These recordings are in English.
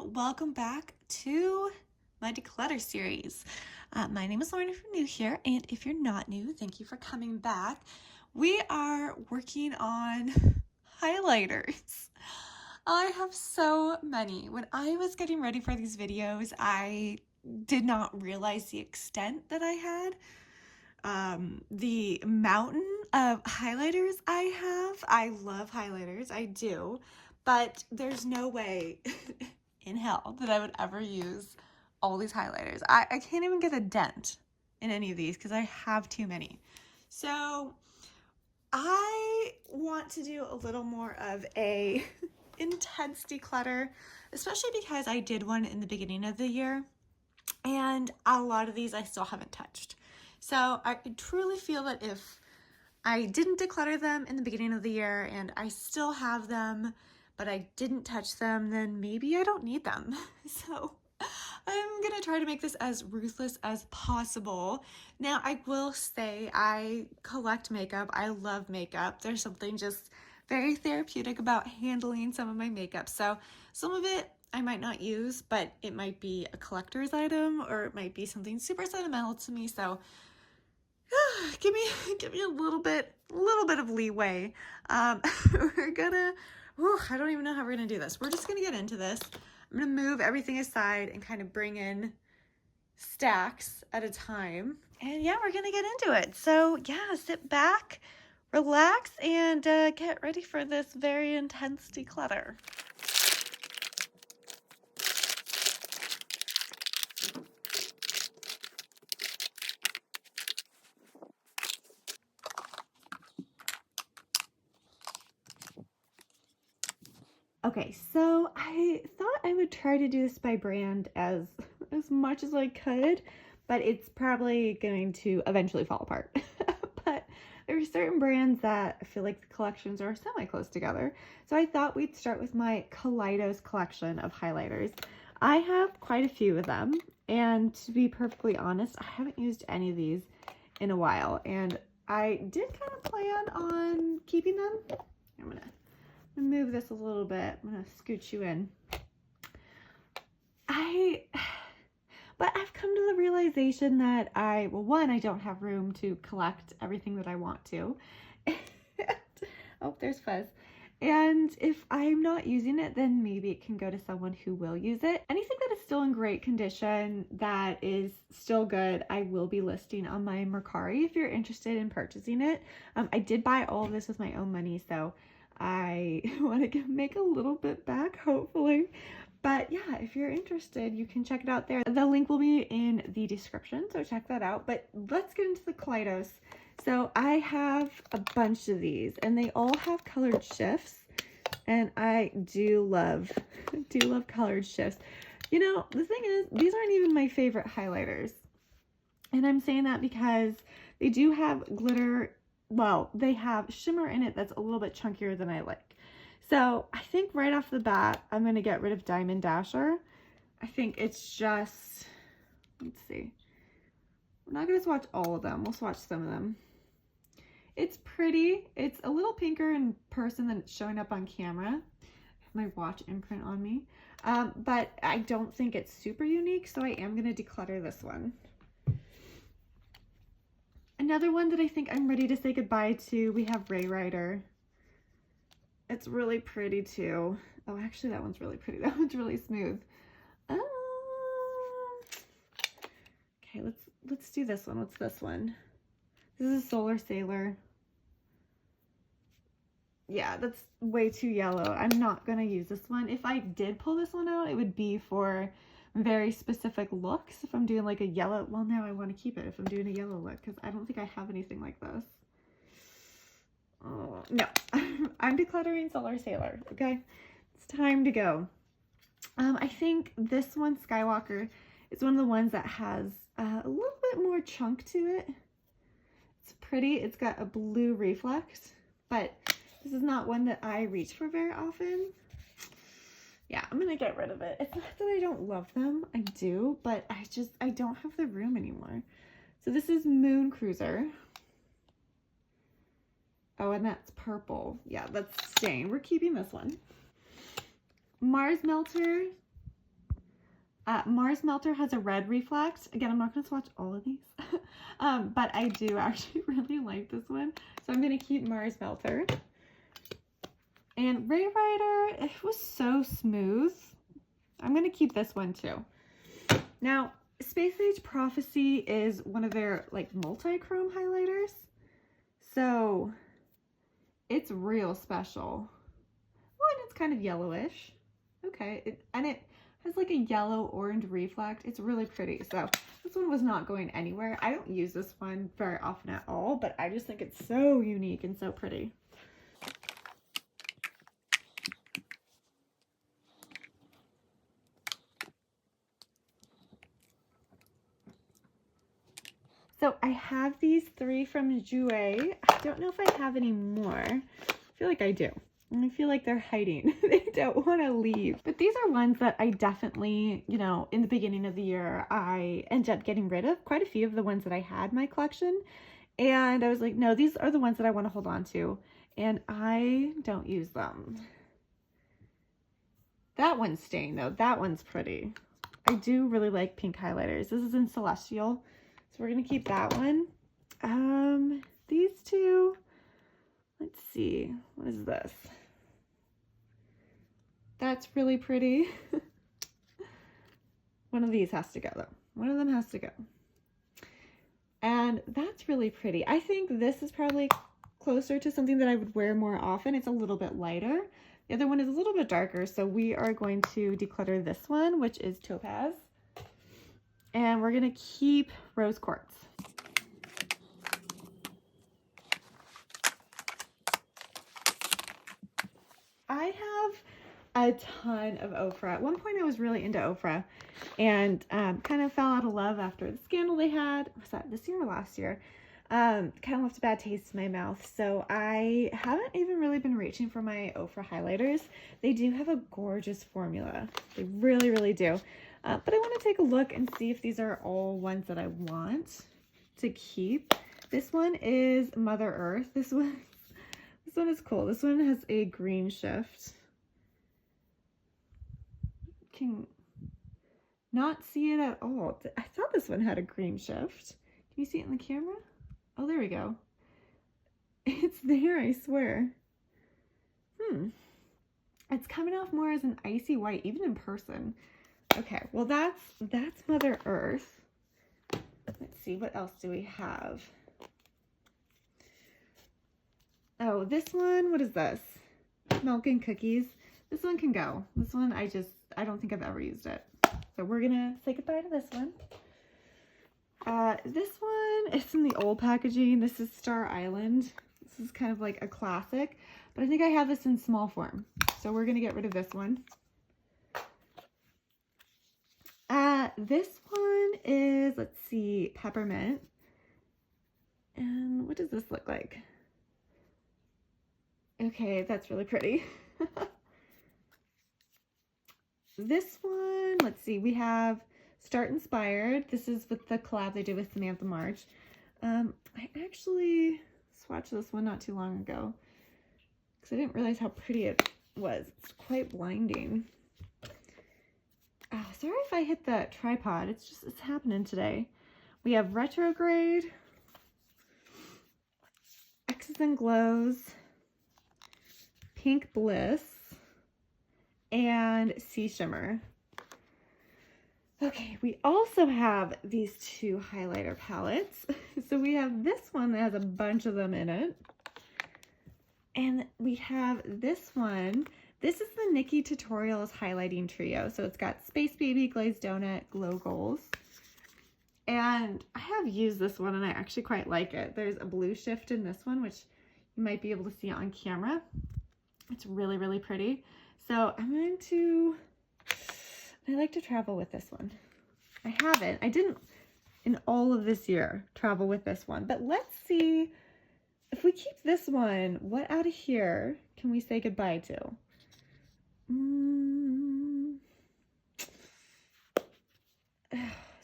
welcome back to my Declutter series. My name is Lauren if you're new here, and if you're not new, thank you for coming back. We are working on highlighters. I have so many. When I was getting ready for these videos, I did not realize the extent that I had. The mountain of highlighters I have. I love highlighters, I do. But there's no way in hell that I would ever use all these highlighters. I can't even get a dent in any of these because I have too many. So I want to do a little more of a intense declutter, especially because I did one in the beginning of the year and a lot of these I still haven't touched. So I truly feel that if I didn't declutter them in the beginning of the year and I still have them, but I didn't touch them, then maybe I don't need them. So I'm gonna try to make this as ruthless as possible. Now, I will say I collect makeup. I love makeup. There's something just very therapeutic about handling some of my makeup. So some of it I might not use, but it might be a collector's item or it might be something super sentimental to me. So give me a little bit of leeway. We're gonna, I don't even know how we're gonna do this. We're just gonna get into this. I'm gonna move everything aside and kind of bring in stacks at a time. And yeah, we're gonna get into it. So yeah, sit back, relax, and get ready for this very intense declutter. Okay, so I thought I would try to do this by brand as much as I could, but it's probably going to eventually fall apart. But there are certain brands that I feel like the collections are semi-close together. So I thought we'd start with my Kaleidos collection of highlighters. I have quite a few of them, and to be perfectly honest, I haven't used any of these in a while, and I did kind of plan on keeping them. I'm gonna move this a little bit. I'm gonna scoot you in. But I've come to the realization that one, I don't have room to collect everything that I want to. Oh, there's fuzz. And if I'm not using it, then maybe it can go to someone who will use it. Anything that is still in great condition, that is still good, I will be listing on my Mercari if you're interested in purchasing it. I did buy all of this with my own money, so I want to make a little bit back, hopefully. But yeah, if you're interested, you can check it out there. The link will be in the description, so check that out. But let's get into the Kaleidos. So I have a bunch of these, and they all have colored shifts, and I do love colored shifts. You know, the thing is, these aren't even my favorite highlighters. And I'm saying that because they do have glitter. Well, they have shimmer in it that's a little bit chunkier than I like. So I think right off the bat, I'm going to get rid of Diamond Dasher. I think it's just, let's see. We're not going to swatch all of them. We'll swatch some of them. It's pretty. It's a little pinker in person than it's showing up on camera. I have my watch imprint on me. But I don't think it's super unique, so I am going to declutter this one. Another one that I think I'm ready to say goodbye to, we have Ray Rider. It's really pretty too. Oh, actually that one's really pretty. That one's really smooth. Okay, let's do this one. What's this one? This is a Solar Sailor. Yeah, that's way too yellow. I'm not gonna use this one. If I did pull this one out, it would be for very specific looks. If I'm doing like a yellow, well, now I want to keep it if I'm doing a yellow look, because I don't think I have anything like this. Oh, no, I'm decluttering Solar Sailor, okay? It's time to go. I think this one, Skywalker, is one of the ones that has a little bit more chunk to it. It's pretty. It's got a blue reflex, but this is not one that I reach for very often. Yeah, I'm gonna get rid of it. It's not that I don't love them. I do, but I don't have the room anymore. So this is Moon Cruiser. Oh, and that's purple. Yeah, that's staying. We're keeping this one. Mars Melter. Mars Melter has a red reflect. Again, I'm not going to swatch all of these, but I do actually really like this one. So I'm going to keep Mars Melter. And Ray Rider, it was so smooth. I'm going to keep this one too. Now, Space Age Prophecy is one of their like multi-chrome highlighters. So it's real special. Oh, and it's kind of yellowish. Okay, it has like a yellow orange reflect. It's really pretty. So this one was not going anywhere. I don't use this one very often at all, but I just think it's so unique and so pretty. So I have these three from Julié. I don't know if I have any more. I feel like I do. And I feel like they're hiding. They don't want to leave. But these are ones that I definitely, you know, in the beginning of the year, I ended up getting rid of quite a few of the ones that I had in my collection. And I was like, no, these are the ones that I want to hold on to. And I don't use them. That one's staying though. That one's pretty. I do really like pink highlighters. This is in Celestial. So we're going to keep that one. These two, let's see. What is this? That's really pretty. One of these has to go though. One of them has to go. And that's really pretty. I think this is probably closer to something that I would wear more often. It's a little bit lighter. The other one is a little bit darker. So we are going to declutter this one, which is Topaz. And we're going to keep Rose Quartz. I have a ton of Ofra. At one point I was really into Ofra and kind of fell out of love after the scandal they had. Was that this year or last year? Kind of left a bad taste in my mouth. So I haven't even really been reaching for my Ofra highlighters. They do have a gorgeous formula. They really, really do. But I want to take a look and see if these are all ones that I want to keep. This one is Mother Earth. This one is cool. This one has a green shift. Can not see it at all. I thought this one had a green shift. Can you see it in the camera? Oh, there we go. It's there, I swear. It's coming off more as an icy white, even in person. Okay, well that's Mother Earth. Let's see, what else do we have? Oh, this one, what is this? Milk and Cookies. This one can go. This one, I don't think I've ever used it. So we're gonna say goodbye to this one. This one is in the old packaging. This is Star Island. This is kind of like a classic, but I think I have this in small form. So we're gonna get rid of this one. This one is, let's see, Peppermint. And what does this look like? Okay, that's really pretty. This one, let's see, we have Start Inspired. This is with the collab they did with Samantha March. I actually swatched this one not too long ago because I didn't realize how pretty it was. It's quite blinding. Oh, sorry if I hit the tripod. It's happening today. We have Retrograde, X's and Glows, Pink Bliss, and Sea Shimmer. Okay, we also have these two highlighter palettes. So we have this one that has a bunch of them in it. And we have this one. This is the Nikki Tutorials Highlighting Trio. So it's got Space Baby, Glazed Donut, Glow Goals. And I have used this one and I actually quite like it. There's a blue shift in this one, which you might be able to see on camera. It's really, really pretty. So I like to travel with this one. I didn't in all of this year travel with this one, but let's see if we keep this one, what out of here can we say goodbye to?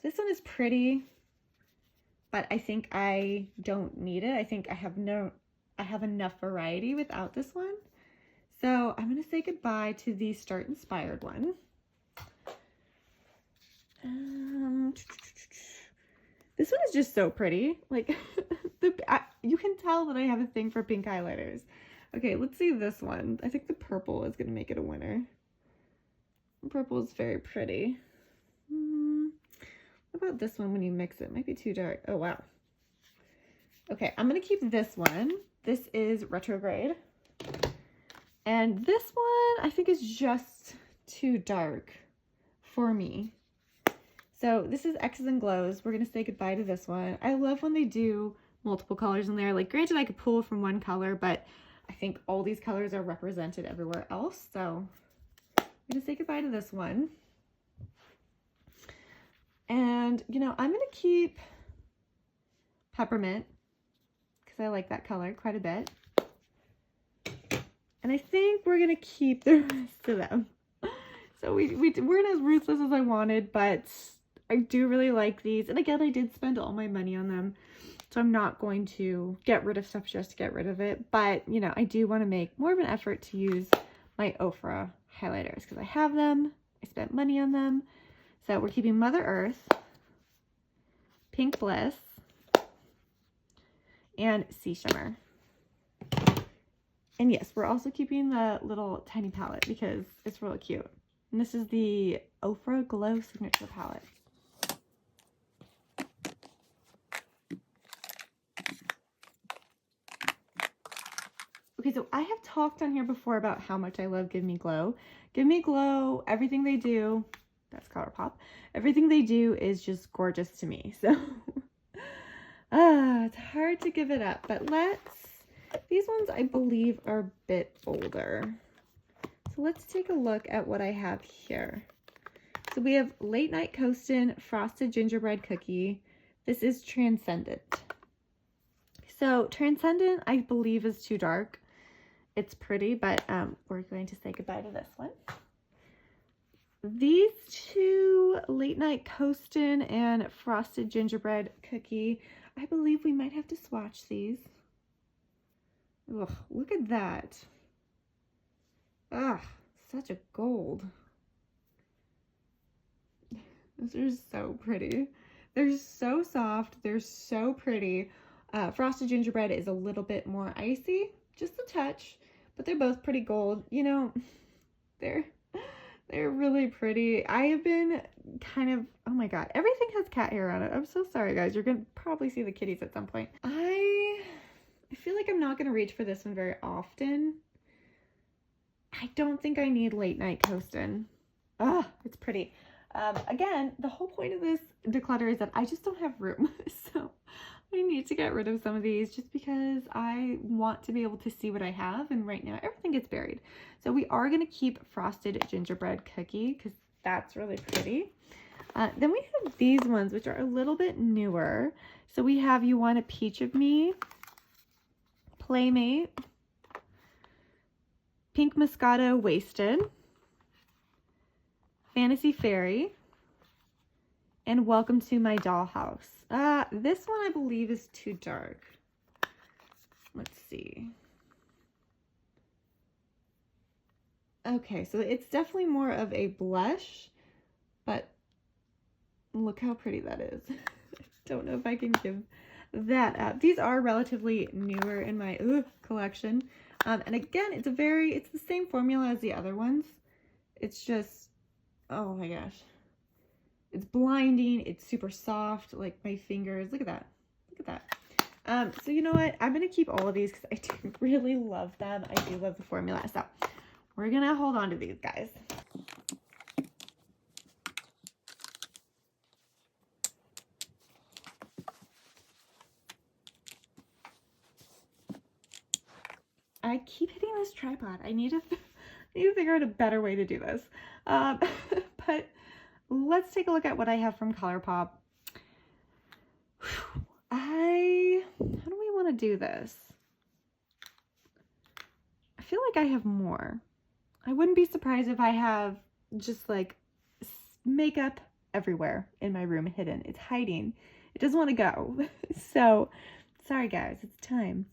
This one is pretty, but I think I don't need it. I think I have enough variety without this one. So I'm going to say goodbye to the Start Inspired one. This one is just so pretty. Like, you can tell that I have a thing for pink highlighters. Okay, let's see this one. I think the purple is going to make it a winner. Purple is very pretty. What about this one when you mix it? It might be too dark. Oh, wow. Okay, I'm going to keep this one. This is Retrograde. And this one I think is just too dark for me. So this is X's and Glows. We're going to say goodbye to this one. I love when they do multiple colors in there. Like, granted, I could pull from one color, but I think all these colors are represented everywhere else. So I'm going to say goodbye to this one. And, you know, I'm going to keep Peppermint because I like that color quite a bit. And I think we're going to keep the rest of them. So we weren't as ruthless as I wanted, but I do really like these. And again, I did spend all my money on them. So I'm not going to get rid of stuff just to get rid of it. But, you know, I do want to make more of an effort to use my Ofra highlighters because I have them. I spent money on them. So we're keeping Mother Earth, Pink Bliss, and Sea Shimmer. And yes, we're also keeping the little tiny palette because it's really cute. And this is the Ofra Glow Signature Palette. Okay, so I have talked on here before about how much I love Give Me Glow. Give Me Glow, everything they do, that's ColourPop, everything they do is just gorgeous to me. So, it's hard to give it up, but these ones I believe are a bit older. So let's take a look at what I have here. So we have Late Night Coastin' Frosted Gingerbread Cookie. This is Transcendent. So Transcendent, I believe, is too dark. It's pretty, but we're going to say goodbye to this one. These two, Late Night Coastin' and Frosted Gingerbread Cookie, I believe we might have to swatch these. Ugh, look at that. Ah, such a gold. Those are so pretty. They're so soft. They're so pretty. Frosted Gingerbread is a little bit more icy, just a touch, but they're both pretty gold. You know, they're really pretty. I have been kind of, oh my God, everything has cat hair on it. I'm so sorry, guys. You're going to probably see the kitties at some point. I feel like I'm not going to reach for this one very often. I don't think I need Late Night Coastin'. Ah, it's pretty. Again, the whole point of this declutter is that I just don't have room. So I need to get rid of some of these just because I want to be able to see what I have. And right now everything gets buried. So we are going to keep Frosted Gingerbread Cookie because that's really pretty. Then we have these ones, which are a little bit newer. So we have You Want a Peach of Me, Playmate, Pink Moscato Wasted, Fantasy Fairy, and Welcome to My Dollhouse. This one I believe is too dark. Let's see. Okay, so it's definitely more of a blush, but look how pretty that is. I don't know if I can give that up. These are relatively newer in my collection. And again, it's the same formula as the other ones. It's just, oh my gosh. It's blinding. It's super soft, like my fingers. Look at that. Look at that. So you know what? I'm going to keep all of these because I do really love them. I do love the formula. So we're going to hold on to these guys. I keep hitting this tripod. I need to figure out a better way to do this. But let's take a look at what I have from ColourPop. How do we want to do this? I feel like I have more. I wouldn't be surprised if I have just like makeup everywhere in my room hidden. It's hiding. It doesn't want to go. So sorry guys, it's time.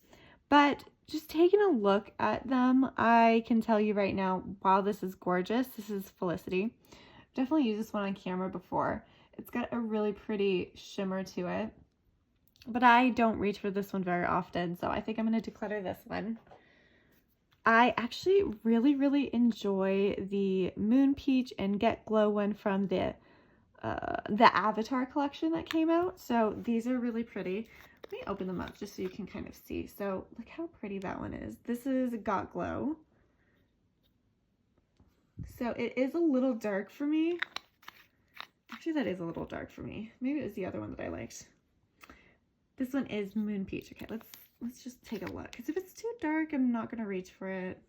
But just taking a look at them, I can tell you right now, wow, this is gorgeous. This is Felicity. Definitely used this one on camera before. It's got a really pretty shimmer to it, but I don't reach for this one very often, so I think I'm going to declutter this one. I actually really enjoy the Moon Peach and Get Glow one from the Avatar collection that came out. So these are really pretty. Let me open them up just so you can kind of see. So look how pretty that one is. This is Got Glow. So it is a little dark for me. Actually, that is a little dark for me. Maybe it was the other one that I liked. This one is Moon Peach. Okay, let's just take a look. Because if it's too dark, I'm not going to reach for it.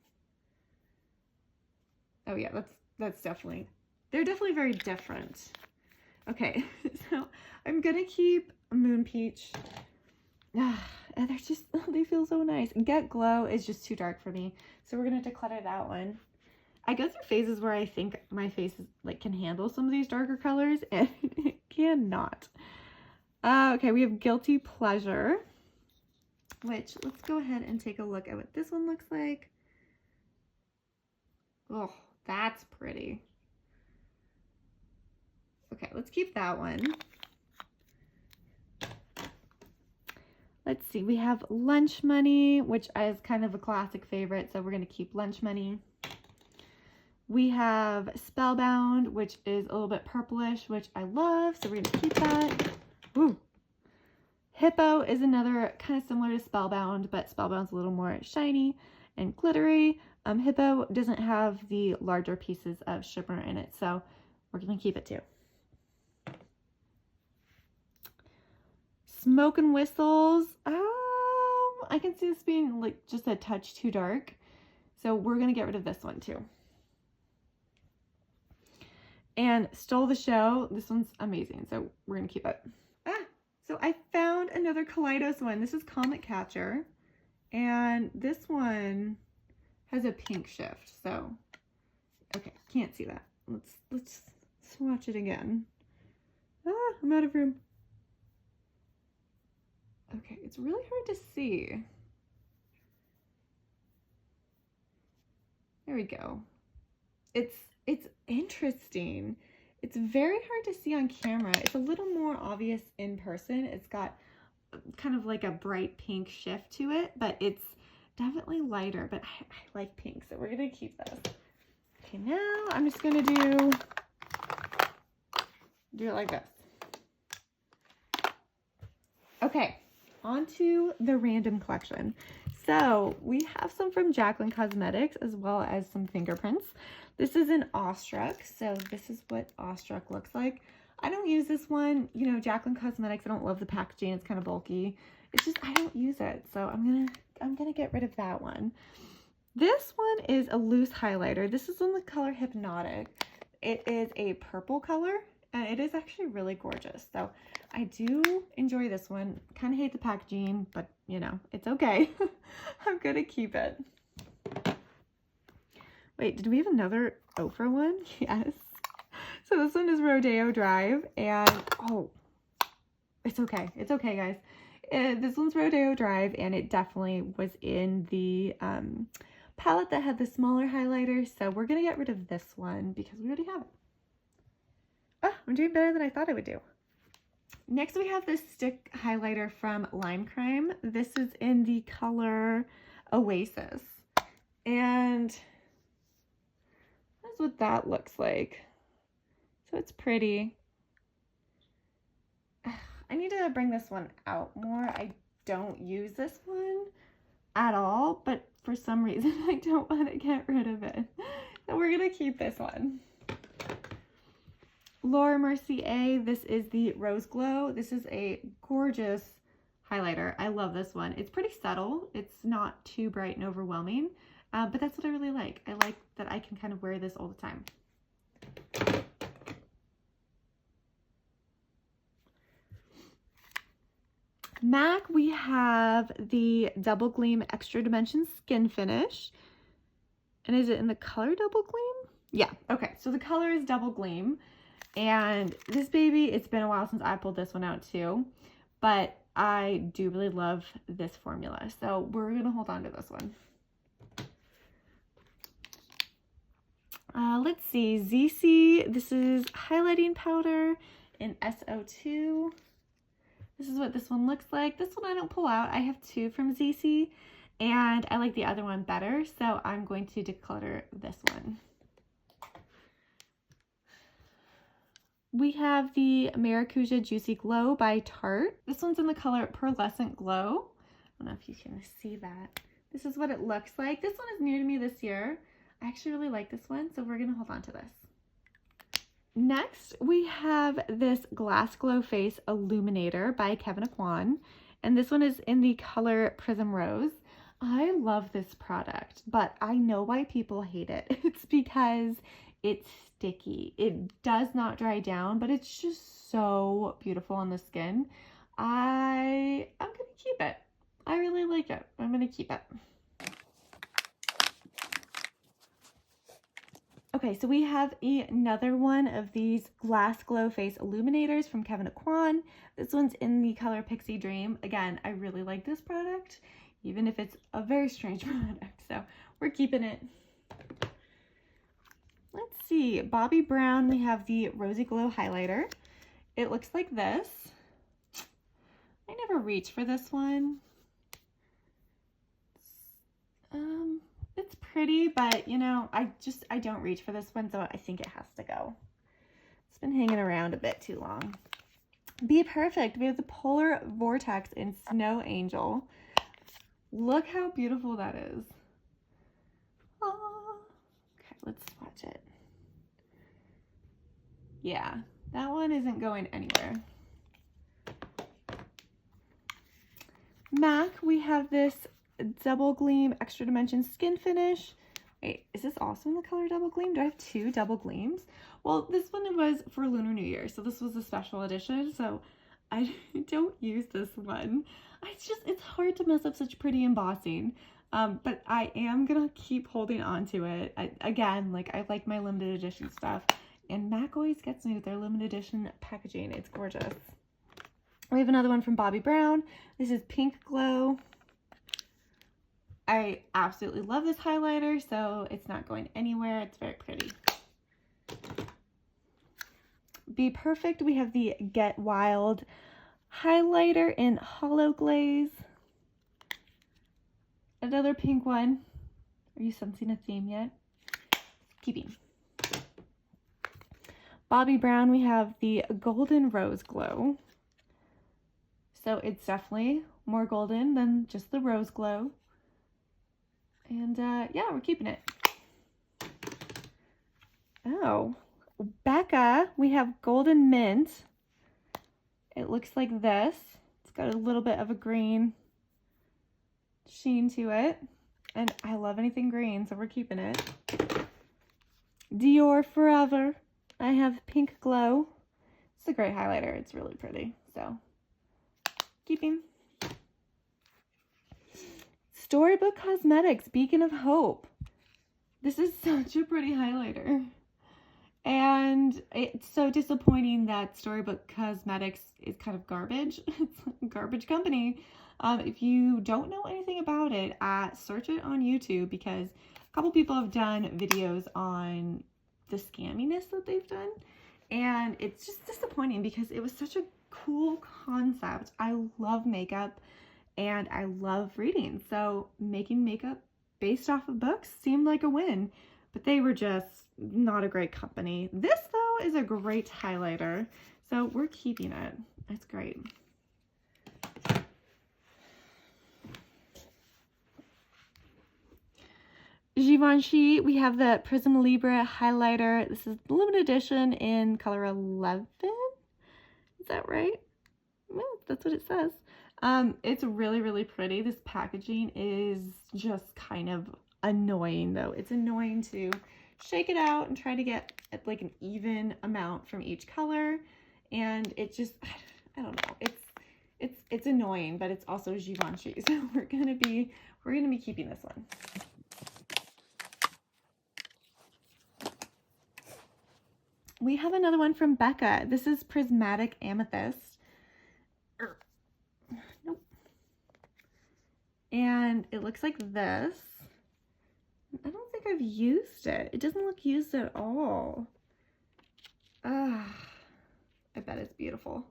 Oh yeah, that's definitely, they're definitely very different. Okay, so I'm going to keep Moon Peach. And they're just, they feel so nice. Get Glow is just too dark for me. So we're going to declutter that one. I go through phases where I think my face is, like, can handle some of these darker colors, and it cannot. Okay, we have Guilty Pleasure, which let's go ahead and take a look at what this one looks like. Oh, that's pretty. Okay, let's keep that one. Let's see, we have Lunch Money, which is kind of a classic favorite, so we're going to keep Lunch Money. We have Spellbound, which is a little bit purplish, which I love, so we're going to keep that. Ooh. Hippo is another kind of similar to Spellbound, but Spellbound's a little more shiny and glittery. Hippo doesn't have the larger pieces of shimmer in it, so we're going to keep it too. Smoke and Whistles. I can see this being like just a touch too dark, so we're going to get rid of this one too. And Stole the Show. This one's amazing, so we're going to keep it. So I found another Kaleidos one. This is Comet Catcher, and this one has a pink shift. So, okay, can't see that. Let's swatch it again. I'm out of room. Okay, it's really hard to see. There we go. It's interesting. It's very hard to see on camera. It's a little more obvious in person. It's got kind of like a bright pink shift to it, but it's definitely lighter, but I like pink, so we're gonna keep this. Okay, now I'm just gonna do it like this. Okay, on to the random collection. So we have some from Jaclyn Cosmetics as well as some fingerprints. This is an Awestruck, so this is what Awestruck looks like. I don't use this one. You know, Jaclyn Cosmetics, I don't love the packaging. It's kind of bulky. It's just, I don't use it, so I'm gonna get rid of that one. This one is a loose highlighter. This is in the color Hypnotic. It is a purple color, and it is actually really gorgeous. So I do enjoy this one. Kind of hate the packaging, but you know, it's okay. I'm gonna keep it. Wait, did we have another Ofra one? Yes. So this one is Rodeo Drive, and oh, it's okay. It's okay, guys. This one's Rodeo Drive, and it definitely was in the palette that had the smaller highlighter. So we're gonna get rid of this one because we already have it. I'm doing better than I thought I would do. Next, we have this stick highlighter from Lime Crime. This is in the color Oasis, and that's what that looks like. So it's pretty. I need to bring this one out more. I don't use this one at all, but for some reason I don't want to get rid of it. So we're gonna keep this one. Laura Mercier, this is the Rose Glow. This is a gorgeous highlighter. I love this one. It's pretty subtle. It's not too bright and overwhelming, but that's what I really like. I like that I can kind of wear this all the time. MAC, we have the Double Gleam Extra Dimension Skin Finish. And is it in the color Double Gleam? Yeah, okay. So the color is Double Gleam. And this baby, it's been a while since I pulled this one out too. But I do really love this formula. So we're going to hold on to this one. Let's see, ZC, this is highlighting powder in SO2. This is what this one looks like. This one I don't pull out. I have two from ZC, and I like the other one better, so I'm going to declutter this one. We have the Maracuja Juicy Glow by Tarte. This one's in the color Pearlescent Glow. I don't know if you can see that. This is what it looks like. This one is new to me this year. I actually really like this one, so we're gonna hold on to this. Next, we have this Glass Glow Face Illuminator by Kevyn Aucoin, and this one is in the color Prism Rose. I love this product, but I know why people hate it. It's because it's sticky. It does not dry down, but it's just so beautiful on the skin. I'm gonna keep it. I really like it. I'm gonna keep it. Okay, so we have another one of these Glass Glow Face Illuminators from Kevyn Aucoin. This one's in the color Pixie Dream. Again, I really like this product, even if it's a very strange product, so we're keeping it. Let's see, Bobbi Brown, we have the Rosy Glow Highlighter. It looks like this. I never reach for this one. It's pretty, but you know, I don't reach for this one, so I think it has to go. It's been hanging around a bit too long. Be Perfect. We have the Polar Vortex in Snow Angel. Look how beautiful that is. Oh. Okay, let's swatch it. Yeah, that one isn't going anywhere. MAC, we have this Double Gleam Extra Dimension Skin Finish. Wait, is this also in the color Double Gleam? Do I have two Double Gleams? Well, this one was for Lunar New Year, so this was a special edition, so I don't use this one. It's hard to mess up such pretty embossing, but I am gonna keep holding on to it. Again, like, I like my limited edition stuff, and MAC always gets me with their limited edition packaging. It's gorgeous. We have another one from Bobbi Brown. This is Pink Glow. I absolutely love this highlighter, so it's not going anywhere. It's very pretty. Be Perfect, we have the Get Wild highlighter in Hollow Glaze. Another pink one. Are you sensing a theme yet? Keeping. Bobbi Brown, we have the Golden Rose Glow. So it's definitely more golden than just the rose glow. And yeah, we're keeping it. Oh, Becca, we have Golden Mint. It looks like this. It's got a little bit of a green sheen to it. And I love anything green, so we're keeping it. Dior Forever. I have Pink Glow. It's a great highlighter. It's really pretty, so keeping. Storybook Cosmetics Beacon of Hope. This is such a pretty highlighter. And it's so disappointing that Storybook Cosmetics is kind of garbage. It's a garbage company. If you don't know anything about it, search it on YouTube, because a couple people have done videos on the scamminess that they've done. And it's just disappointing because it was such a cool concept. I love makeup and I love reading. So making makeup based off of books seemed like a win, but they were just not a great company. This though is a great highlighter, so we're keeping it. That's great. Givenchy, we have the Prism Libre highlighter. This is limited edition in color 11. Is that right? Well, that's what it says. It's really, really pretty. This packaging is just kind of annoying though. It's annoying to shake it out and try to get like an even amount from each color. And it just, I don't know. It's annoying, but it's also Givenchy. So we're gonna be keeping this one. We have another one from Becca. This is Prismatic Amethyst. Nope. And it looks like this. I don't think I've used it. It doesn't look used at all. I bet it's beautiful.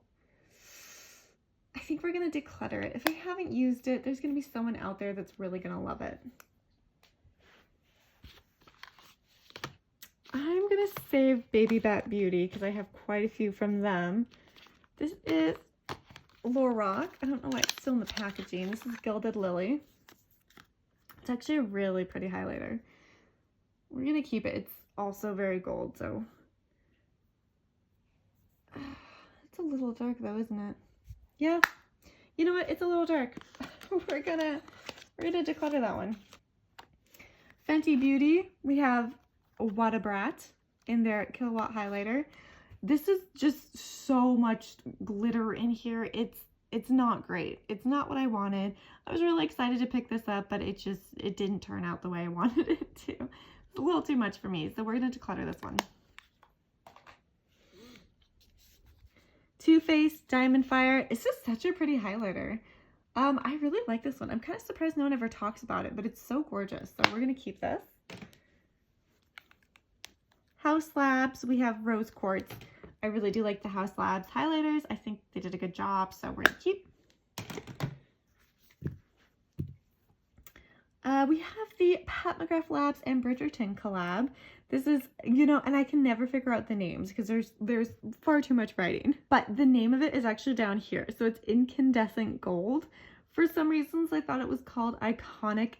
I think we're gonna declutter it. If I haven't used it, there's gonna be someone out there that's really gonna love it. I'm gonna save Baby Bat Beauty because I have quite a few from them. This is Lorac. I don't know why it's still in the packaging. This is Gilded Lily. It's actually a really pretty highlighter. We're gonna keep it. It's also very gold, so it's a little dark though, isn't it? Yeah. You know what? It's a little dark. We're gonna declutter that one. Fenty Beauty. We have What a Brat in their Kilowatt highlighter. This is just so much glitter in here. It's not great. It's not what I wanted. I was really excited to pick this up, but it didn't turn out the way I wanted it to. It's a little too much for me, so we're gonna declutter this one. Too Faced Diamond Fire. It's just such a pretty highlighter. I really like this one. I'm kind of surprised no one ever talks about it, but it's so gorgeous. So we're gonna keep this. Haus Labs, we have Rose Quartz. I really do like the Haus Labs highlighters. I think they did a good job, so we're gonna keep. We have the Pat McGrath Labs and Bridgerton collab. This is, you know, and I can never figure out the names because there's far too much writing. But the name of it is actually down here. So it's Incandescent Gold. For some reasons, I thought it was called Iconic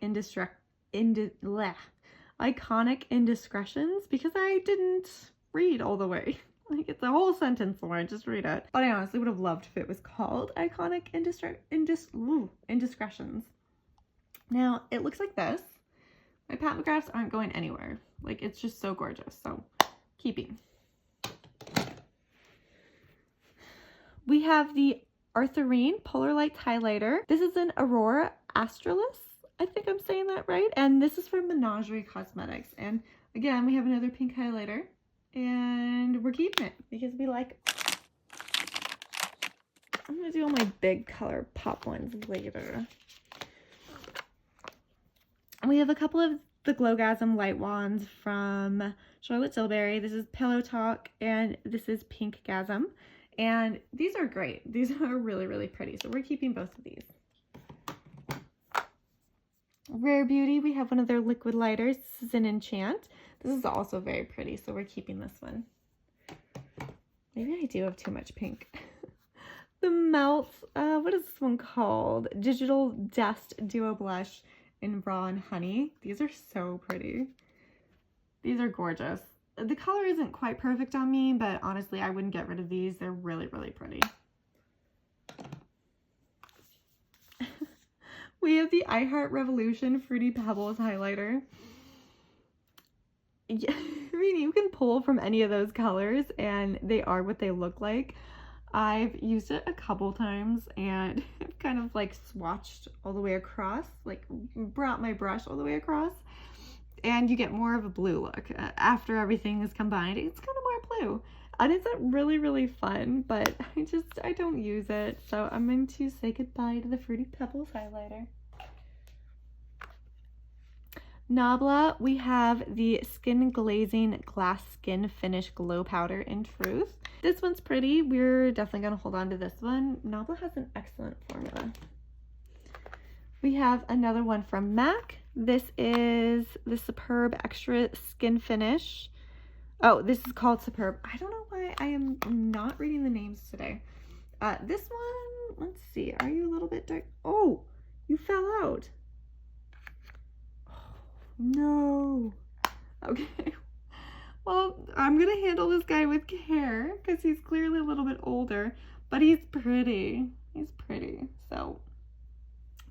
Indiscretions because I didn't read all the way. Like, it's a whole sentence, Lauren, just read it. But I honestly would have loved if it was called Iconic Indiscretions. Now, it looks like this. My Pat McGraths aren't going anywhere. Like, it's just so gorgeous. So, keeping. We have the Arthurine Polar Lights Highlighter. This is an Aurora Astralis. I think I'm saying that right. And this is from Menagerie Cosmetics. And again, we have another pink highlighter. And we're keeping it because we like it. I'm going to do all my big ColourPop ones later. We have a couple of the Glowgasm Light Wands from Charlotte Tilbury. This is Pillow Talk and this is Pink Gasm. And these are great. These are really, really pretty. So we're keeping both of these. Rare Beauty, we have one of their liquid lighters. This is an Enchant. This is also very pretty, so we're keeping this one. Maybe I do have too much pink. The Melt, what is this one called? Digital Dust Duo Blush in Raw and Honey. These are so pretty. These are gorgeous. The color isn't quite perfect on me, but honestly, I wouldn't get rid of these. They're really, really pretty. We have the I Heart Revolution Fruity Pebbles highlighter. Yeah, I mean, you can pull from any of those colors and they are what they look like. I've used it a couple times and I've kind of like swatched all the way across, like brought my brush all the way across, and you get more of a blue look. After everything is combined, it's kind of more blue. And it's really, really fun, but I don't use it. So I'm going to say goodbye to the Fruity Pebbles highlighter. Nabla, we have the Skin Glazing Glass Skin Finish Glow Powder in Truth. This one's pretty. We're definitely going to hold on to this one. Nabla has an excellent formula. We have another one from MAC. This is the Superb Extra Skin Finish. Oh, this is called Superb. I don't know why I am not reading the names today. This one, let's see. Are you a little bit dark? Oh, you fell out. No. Okay. Well, I'm going to handle this guy with care because he's clearly a little bit older, but he's pretty. He's pretty. So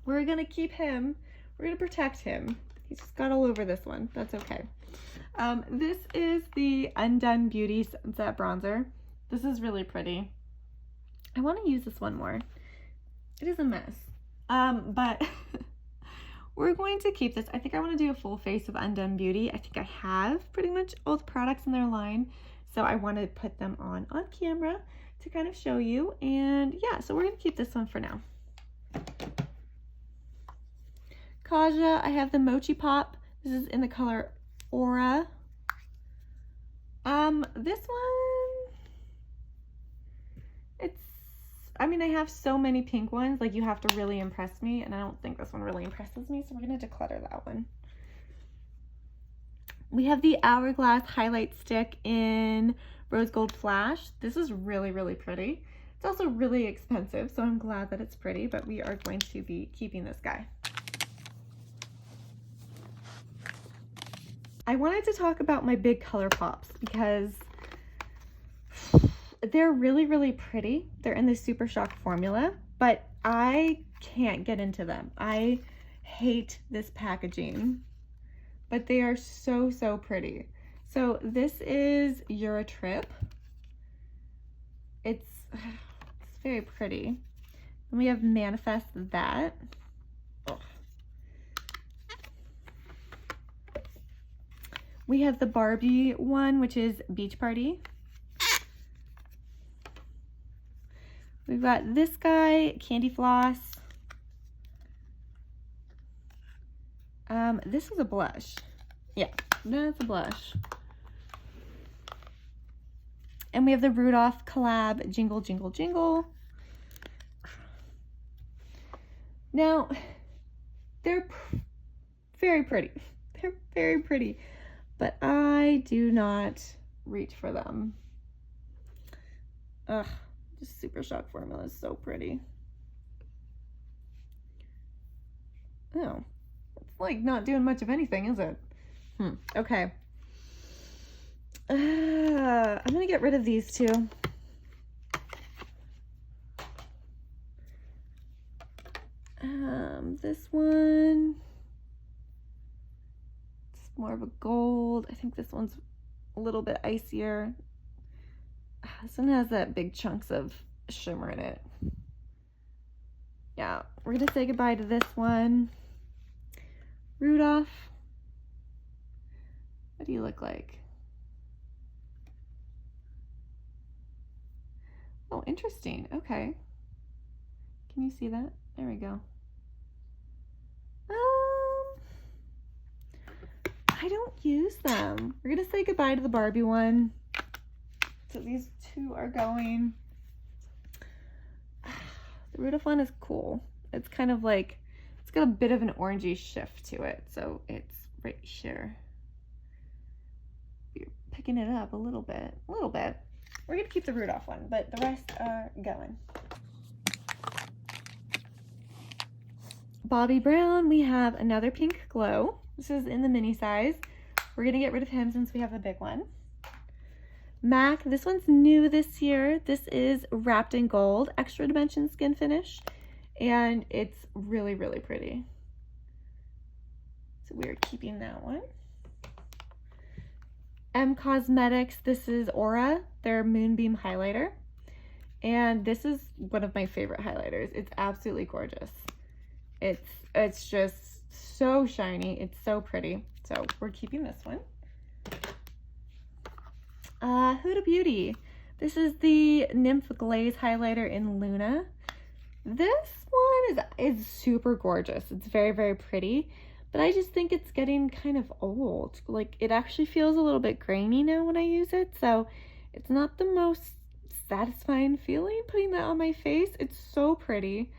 we're going to keep him. We're going to protect him. He's just got all over this one. That's okay. This is the Undone Beauty Sunset Bronzer. This is really pretty. I want to use this one more. It is a mess. But we're going to keep this. I think I want to do a full face of Undone Beauty. I think I have pretty much all the products in their line. So I want to put them on camera to kind of show you. And yeah, so we're going to keep this one for now. Kaja, I have the Mochi Pop. This is in the color Aura. This one, I mean, I have so many pink ones, like you have to really impress me, and I don't think this one really impresses me, so we're gonna declutter that one. We have the Hourglass highlight stick in Rose Gold Flash. This is really, really pretty. It's also really expensive, so I'm glad that it's pretty, but we are going to be keeping this guy. I wanted to talk about my big ColourPops because they're really, really pretty. They're in the Super Shock formula, but I can't get into them. I hate this packaging, but they are so, so pretty. So this is Eurotrip. It's very pretty. And we have Manifest That. Ugh. We have the Barbie one, which is Beach Party. We've got this guy, Candy Floss. This is a blush. Yeah, that's a blush. And we have the Rudolph collab, Jingle, Jingle, Jingle. Now, they're very pretty. They're very pretty, but I do not reach for them. Ugh. Just Super Shock formula is so pretty. Oh, it's like not doing much of anything, is it? Okay. I'm gonna get rid of these two. This one, it's more of a gold. I think this one's a little bit icier. This one has that big chunks of shimmer in it. Yeah, we're gonna say goodbye to this one. Rudolph, what do you look like? Oh, interesting. Okay. Can you see that? There we go. I don't use them. We're gonna say goodbye to the Barbie one. So these two are going. The Rudolph one is cool. It's kind of like, it's got a bit of an orangey shift to it. So it's right here. You're picking it up a little bit. We're gonna keep the Rudolph one, but the rest are going. Bobby Brown, we have another pink glow. This is in the mini size. We're gonna get rid of him since we have the big one. MAC, this one's new this year. This is Wrapped in Gold, extra dimension skin finish, and it's really, really pretty. So we're keeping that one. M Cosmetics, this is Aura, their Moonbeam highlighter. And this is one of my favorite highlighters. It's absolutely gorgeous. It's just so shiny. It's so pretty. So we're keeping this one. Huda Beauty. This is the Nymph Glaze highlighter in Luna. This one is super gorgeous. It's very, very pretty, but I just think it's getting kind of old. Like, it actually feels a little bit grainy now when I use it, so it's not the most satisfying feeling putting that on my face. It's so pretty.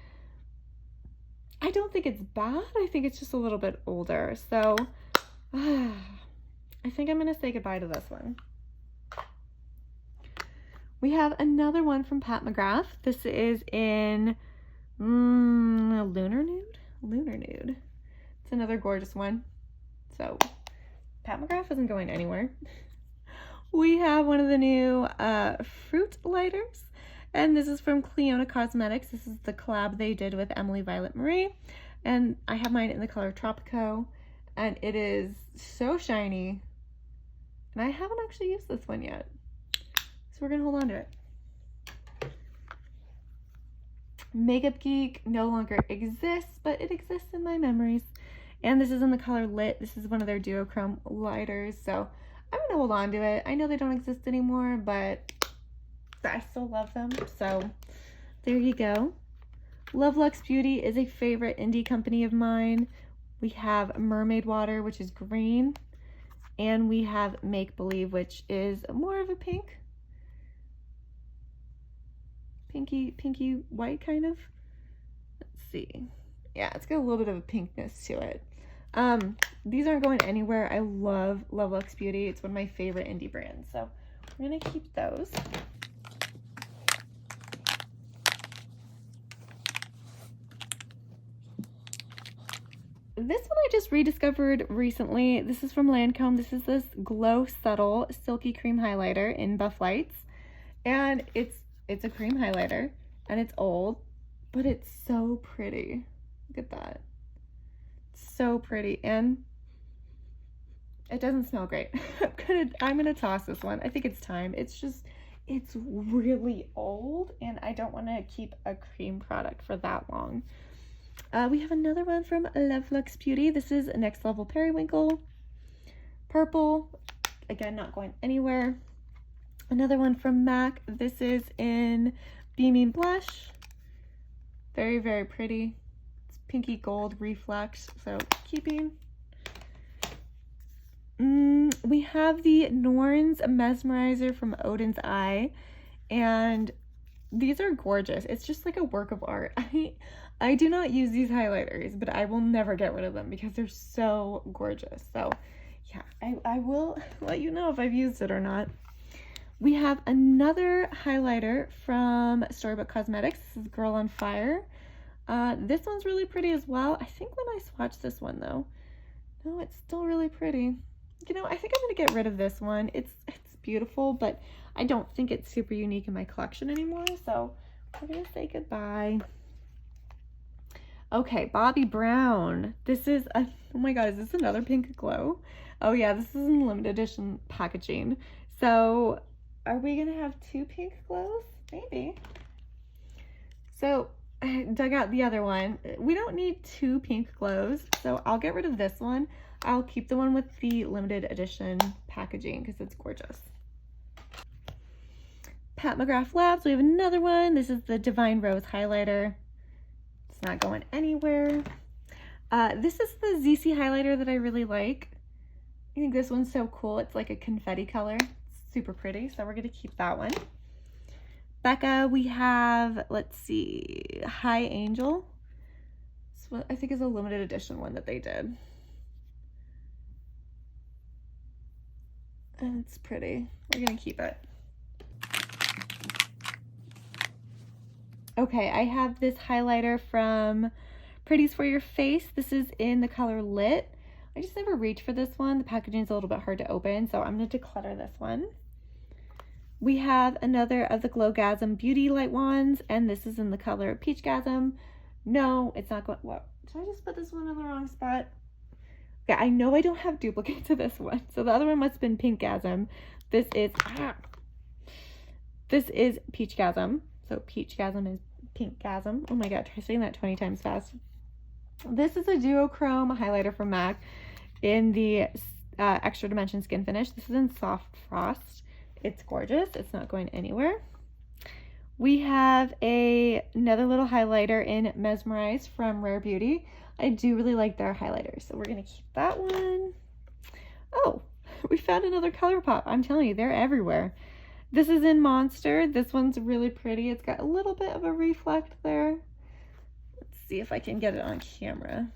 I don't think it's bad. I think it's just a little bit older. So I think I'm going to say goodbye to this one. We have another one from Pat McGrath. This is in Lunar Nude? Lunar Nude. It's another gorgeous one. So Pat McGrath isn't going anywhere. We have one of the new fruit lighters. And this is from Cleona Cosmetics. This is the collab they did with Emily Violet Marie. And I have mine in the color Tropico. And it is so shiny. And I haven't actually used this one yet. So we're going to hold on to it. Makeup Geek no longer exists, but it exists in my memories. And this is in the color Lit. This is one of their duochrome lighters. So I'm going to hold on to it. I know they don't exist anymore, but I still love them. So there you go. Love Luxe Beauty is a favorite indie company of mine. We have Mermaid Water, which is green. And we have Make Believe, which is more of a pink. Pinky white kind of. Let's see. Yeah, it's got a little bit of a pinkness to it. These aren't going anywhere. I love Luxe Beauty. It's one of my favorite indie brands. So we're going to keep those. This one I just rediscovered recently. This is from Lancome. This is this Glow Subtle Silky Cream Highlighter in Buff Lights. And it's a cream highlighter. And it's old. But it's so pretty. Look at that. So pretty. And it doesn't smell great. I'm gonna toss this one. I think it's time. It's really old. And I don't want to keep a cream product for that long. We have another one from Luxe Beauty. This is Next Level Periwinkle. Purple. Again, not going anywhere. Another one from MAC. This is in Beaming Blush. Very, very pretty. It's pinky gold reflex, so keeping. We have the Norns Mesmerizer from Odin's Eye. And these are gorgeous. It's just like a work of art. I do not use these highlighters, but I will never get rid of them because they're so gorgeous. So yeah, I will let you know if I've used it or not. We have another highlighter from Storybook Cosmetics. This is Girl on Fire. This one's really pretty as well. I think when I swatched this one though, no, it's still really pretty. You know, I think I'm gonna get rid of this one. It's beautiful, but I don't think it's super unique in my collection anymore. So we're gonna say goodbye. Okay, Bobbi Brown. This is oh my god, is this another pink glow? Oh yeah, this is in limited edition packaging. So are we gonna have two pink glows? Maybe. So I dug out the other one. We don't need two pink glows, so I'll get rid of this one. I'll keep the one with the limited edition packaging because it's gorgeous. Pat McGrath Labs, we have another one. This is the Divine Rose highlighter. It's not going anywhere. This is the ZC highlighter that I really like. I think this one's so cool. It's like a confetti color. It's super pretty, so we're going to keep that one. Becca, we have, let's see, High Angel. This one I think is a limited edition one that they did. And it's pretty. We're going to keep it. Okay, I have this highlighter from Pretties for Your Face. This is in the color Lit. I just never reached for this one. The packaging is a little bit hard to open, so I'm going to declutter this one. We have another of the Glowgasm Beauty Light Wands, and this is in the color Peachgasm. No, it's not going... What? Did I just put this one in the wrong spot? Okay, I know I don't have duplicates of this one, so the other one must have been Pinkgasm. This is... This is Peachgasm. So Peachgasm is Pinkgasm. Oh my god, try saying that 20 times fast. This is a duochrome highlighter from MAC in the Extra Dimension Skin Finish. This is in Soft Frost. It's gorgeous. It's not going anywhere. We have another little highlighter in Mesmerize from Rare Beauty. I do really like their highlighters, so we're going to keep that one. Oh, we found another ColourPop. I'm telling you, they're everywhere. This is in Monster. This one's really pretty. It's got a little bit of a reflect there. Let's see if I can get it on camera.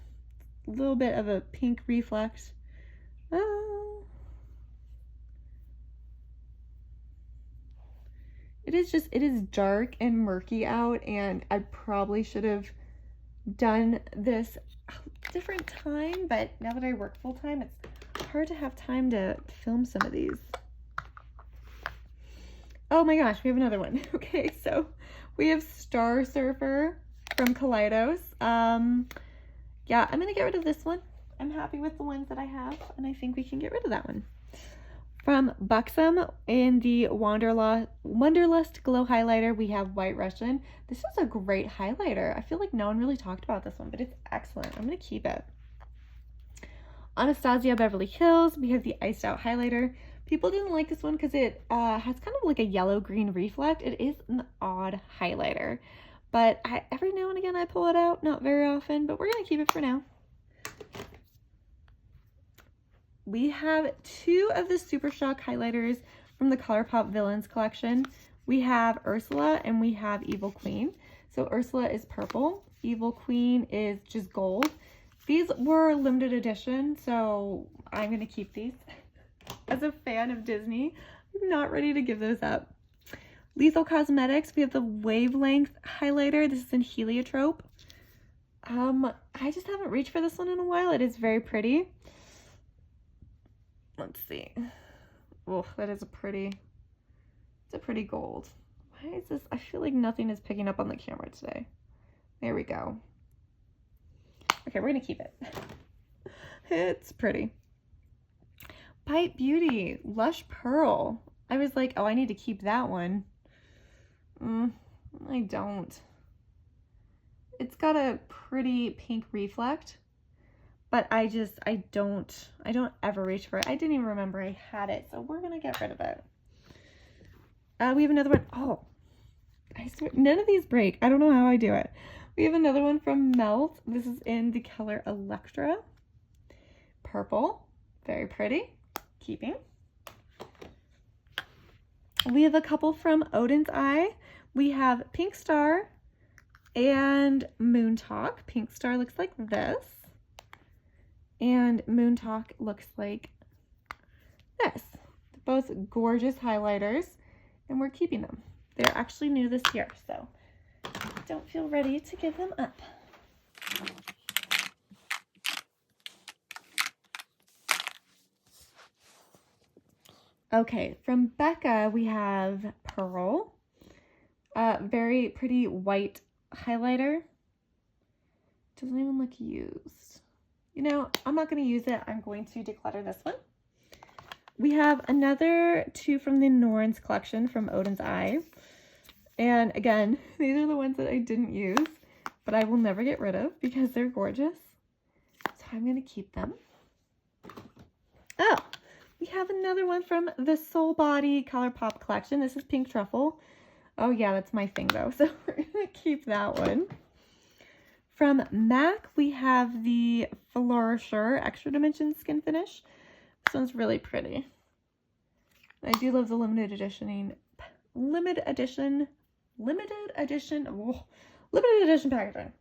A little bit of a pink reflect. It is dark and murky out, and I probably should have done this a different time, but now that I work full time, it's hard to have time to film some of these. Oh my gosh, we have another one. Okay, so we have Star Surfer from Kaleidos. Yeah, I'm gonna get rid of this one. I'm happy with the ones that I have, and I think we can get rid of that one. From Buxom in the Wanderlust Glow Highlighter, we have White Russian. This is a great highlighter. I feel like no one really talked about this one, but it's excellent. I'm gonna keep it. Anastasia Beverly Hills, we have the Iced Out Highlighter. People didn't like this one because it has kind of like a yellow-green reflect. It is an odd highlighter, but every now and again I pull it out. Not very often, but we're going to keep it for now. We have 2 of the Super Shock highlighters from the ColourPop Villains collection. We have Ursula and we have Evil Queen. So Ursula is purple, Evil Queen is just gold. These were limited edition, so I'm going to keep these. As a fan of Disney, I'm not ready to give those up. Lethal Cosmetics, we have the Wavelength highlighter. This is in Heliotrope. I just haven't reached for this one in a while. It is very pretty. Let's see. Oh, that is it's a pretty gold. Why is this? I feel like nothing is picking up on the camera today. There we go. Okay, we're gonna keep it. It's pretty. Bite Beauty, Lush Pearl. I was like, oh, I need to keep that one. I don't. It's got a pretty pink reflect, but I don't ever reach for it. I didn't even remember I had it, so we're gonna get rid of it. We have another one. Oh, I swear, none of these break. I don't know how I do it. We have another one from Melt. This is in the color Electra. Purple, very pretty. Keeping. We have a couple from Odin's Eye. We have Pink Star and Moon Talk. Pink Star looks like this, and Moon Talk looks like this. Both gorgeous highlighters, and we're keeping them. They're actually new this year, so don't feel ready to give them up. Okay, from Becca, we have Pearl. Very pretty white highlighter. Doesn't even look used. You know, I'm not going to use it. I'm going to declutter this one. We have another 2 from the Norns collection from Odin's Eye. And again, these are the ones that I didn't use, but I will never get rid of because they're gorgeous. So I'm going to keep them. Oh, we have another one from the Soul Body ColourPop collection. This is Pink Truffle. Oh yeah, that's my thing though, so we're going to keep that one. From MAC, we have the Flourisher Extra Dimension Skin Finish. This one's really pretty. I do love the limited edition packaging.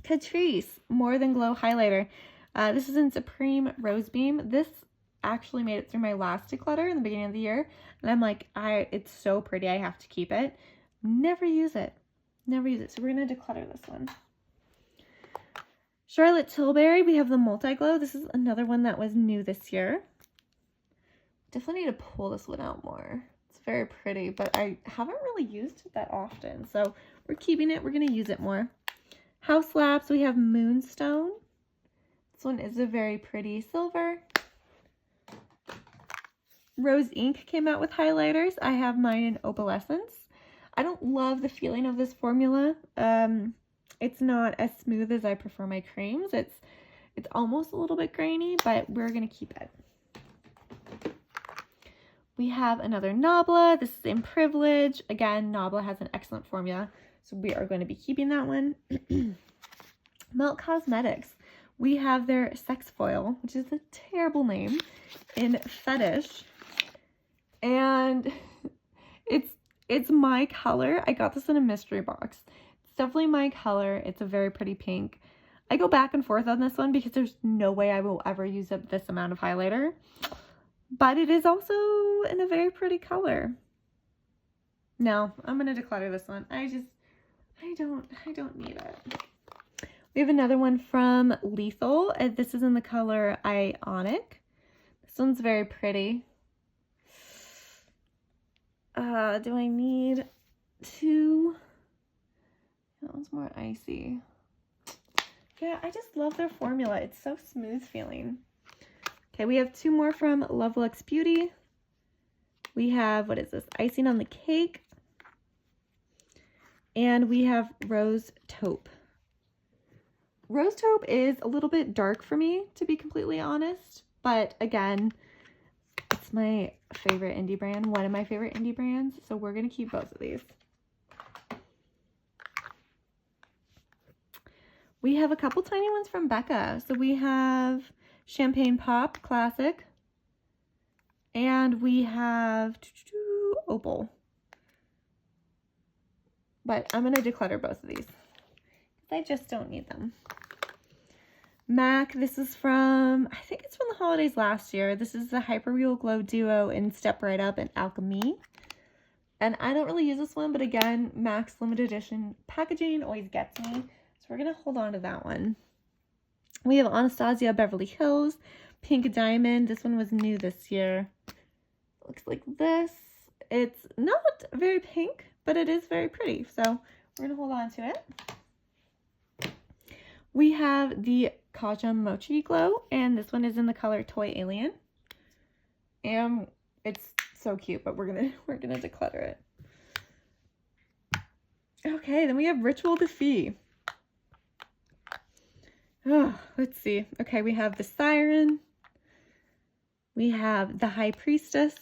Catrice More Than Glow highlighter. This is in Supreme Rose Beam. This actually made it through my last declutter in the beginning of the year, and I'm like, it's so pretty, I have to keep it. Never use it. Never use it. So we're gonna declutter this one. Charlotte Tilbury, we have the Multi Glow. This is another one that was new this year. Definitely need to pull this one out more. It's very pretty, but I haven't really used it that often, so we're keeping it. We're gonna use it more. House Labs, we have Moonstone. This one is a very pretty silver. Rose Ink came out with highlighters. I have mine in Opalescence. I don't love the feeling of this formula. It's not as smooth as I prefer my creams. It's almost a little bit grainy, but we're gonna keep it. We have another Nabla. This is in Privilege. Again, Nabla has an excellent formula, so we are going to be keeping that one. Melt Cosmetics. We have their Sex Foil, which is a terrible name, in Fetish. And it's my color. I got this in a mystery box. It's definitely my color. It's a very pretty pink. I go back and forth on this one because there's no way I will ever use up this amount of highlighter. But it is also in a very pretty color. No, I'm going to declutter this one. I don't need it. We have another one from Lethal. This is in the color Ionic. This one's very pretty. Do I need 2? That one's more icy. Yeah, I just love their formula. It's so smooth feeling. Okay, we have 2 more from Lovelux Beauty. We have, what is this? Icing on the Cake. And we have Rose Taupe. Rose Taupe is a little bit dark for me, to be completely honest. But again, it's my favorite indie brand, one of my favorite indie brands. So we're going to keep both of these. We have a couple tiny ones from Becca. So we have Champagne Pop Classic. And we have Opal. But I'm going to declutter both of these. I just don't need them. MAC, this is from, I think it's from the holidays last year. This is the Hyper Real Glow Duo in Step Right Up and Alchemy. And I don't really use this one, but again, MAC's limited edition packaging always gets me. So we're going to hold on to that one. We have Anastasia Beverly Hills, Pink Diamond. This one was new this year. It looks like this. It's not very pink, but it is very pretty. So we're going to hold on to it. We have the Kaja Mochi Glow, and this one is in the color Toy Alien. And it's so cute, but we're gonna declutter it. Okay, then we have Ritual de Fille. Oh, let's see. Okay, we have the Siren. We have the High Priestess.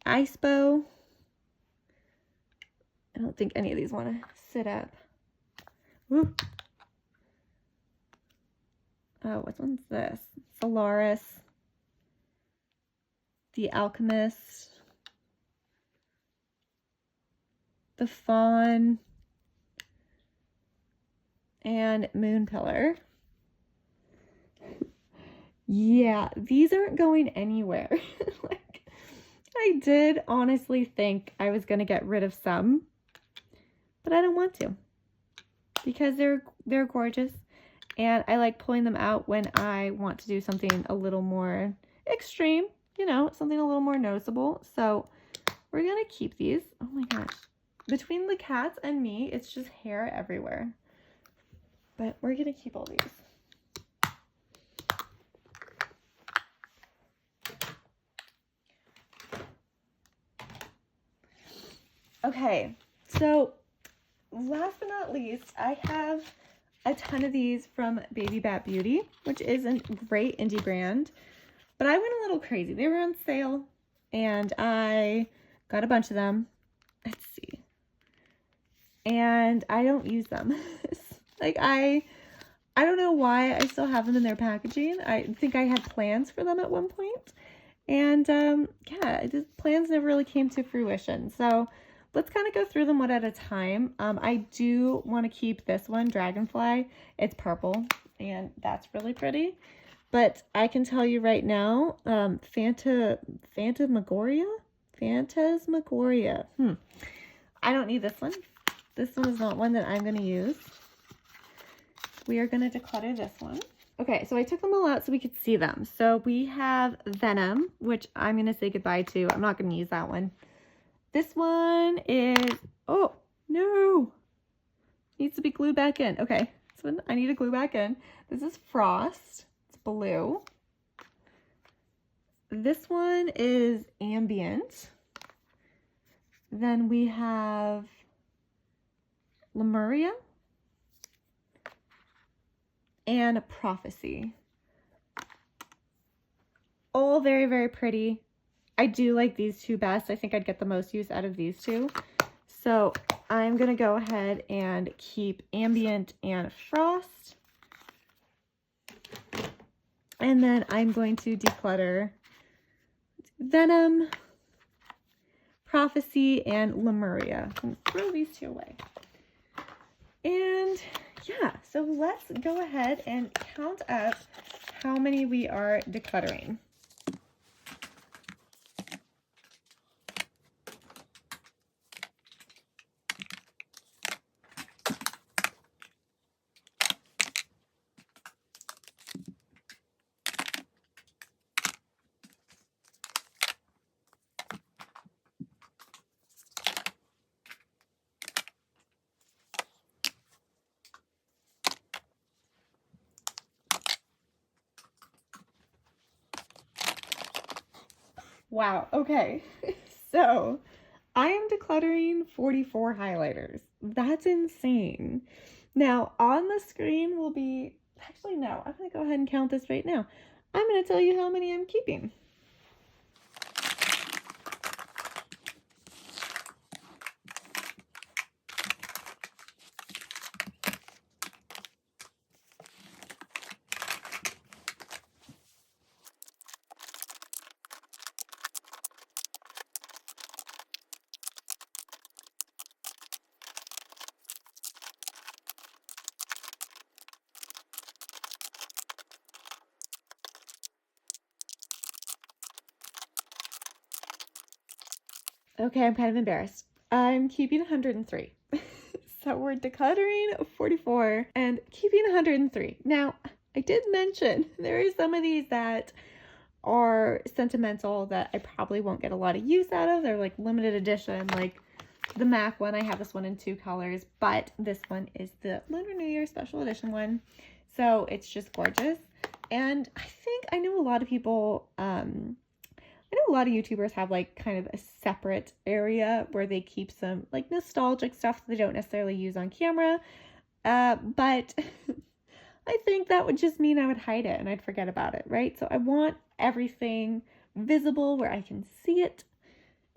Ice Bow. I don't think any of these want to sit up. Woo. Oh, which one's this? Solaris. The Alchemist. The Fawn. And Moon Pillar. Yeah, these aren't going anywhere. Like, I did honestly think I was going to get rid of some, but I don't want to because they're gorgeous, and I like pulling them out when I want to do something a little more extreme, you know, something a little more noticeable. So we're going to keep these. Oh my gosh. Between the cats and me, it's just hair everywhere. But we're going to keep all these. Okay, so last but not least, I have a ton of these from Baby Bat Beauty, which is a great indie brand. But I went a little crazy. They were on sale, and I got a bunch of them. Let's see. And I don't use them. Like, I don't know why I still have them in their packaging. I think I had plans for them at one point. And, yeah, the plans never really came to fruition. So let's kind of go through them one at a time. I do want to keep this one, Dragonfly. It's purple, and that's really pretty. But I can tell you right now, Phantasmagoria? I don't need this one. This one is not one that I'm going to use. We are going to declutter this one. Okay, so I took them all out so we could see them. So we have Venom, which I'm going to say goodbye to. I'm not going to use that one. This one is, oh, no. Needs to be glued back in. Okay, this one I need to glue back in. This is Frost. It's blue. This one is Ambient. Then we have Lemuria and Prophecy. All very, very pretty. I do like these two best. I think I'd get the most use out of these two. So I'm going to go ahead and keep Ambient and Frost. And then I'm going to declutter Venom, Prophecy, and Lemuria. I'm going to throw these two away. And yeah, so let's go ahead and count up how many we are decluttering. Wow, okay, so I am decluttering 44 highlighters. That's insane. Now, on the screen will be, actually no, I'm going to go ahead and count this right now. I'm going to tell you how many I'm keeping. Okay, I'm kind of embarrassed. I'm keeping 103. So we're decluttering 44 and keeping 103. Now, I did mention there are some of these that are sentimental that I probably won't get a lot of use out of. They're like limited edition, like the MAC one. I have this one in 2 colors, but this one is the Lunar New Year special edition one. So it's just gorgeous. And I know a lot of people, I know a lot of YouTubers have like kind of a separate area where they keep some like nostalgic stuff that they don't necessarily use on camera. But I think that would just mean I would hide it and I'd forget about it, right? So I want everything visible where I can see it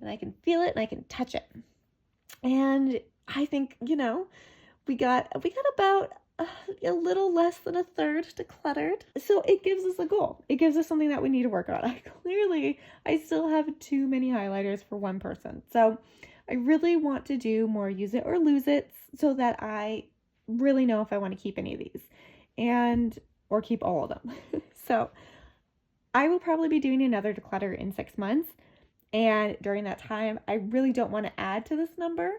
and I can feel it and I can touch it. And I think, we got about a little less than a third decluttered. So it gives us a goal. It gives us something that we need to work on. I still have too many highlighters for one person. So I really want to do more use it or lose it so that I really know if I want to keep any of these or keep all of them. So I will probably be doing another declutter in 6 months. And during that time, I really don't want to add to this number,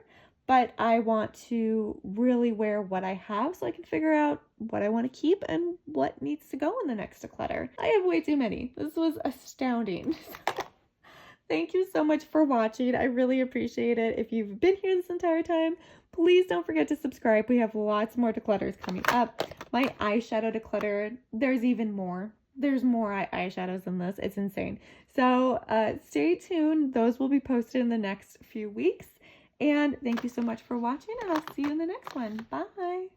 but I want to really wear what I have so I can figure out what I want to keep and what needs to go in the next declutter. I have way too many. This was astounding. Thank you so much for watching. I really appreciate it. If you've been here this entire time, please don't forget to subscribe. We have lots more declutters coming up. My eyeshadow declutter, there's even more. There's more eyeshadows than this. It's insane. So stay tuned. Those will be posted in the next few weeks. And thank you so much for watching, and I'll see you in the next one. Bye.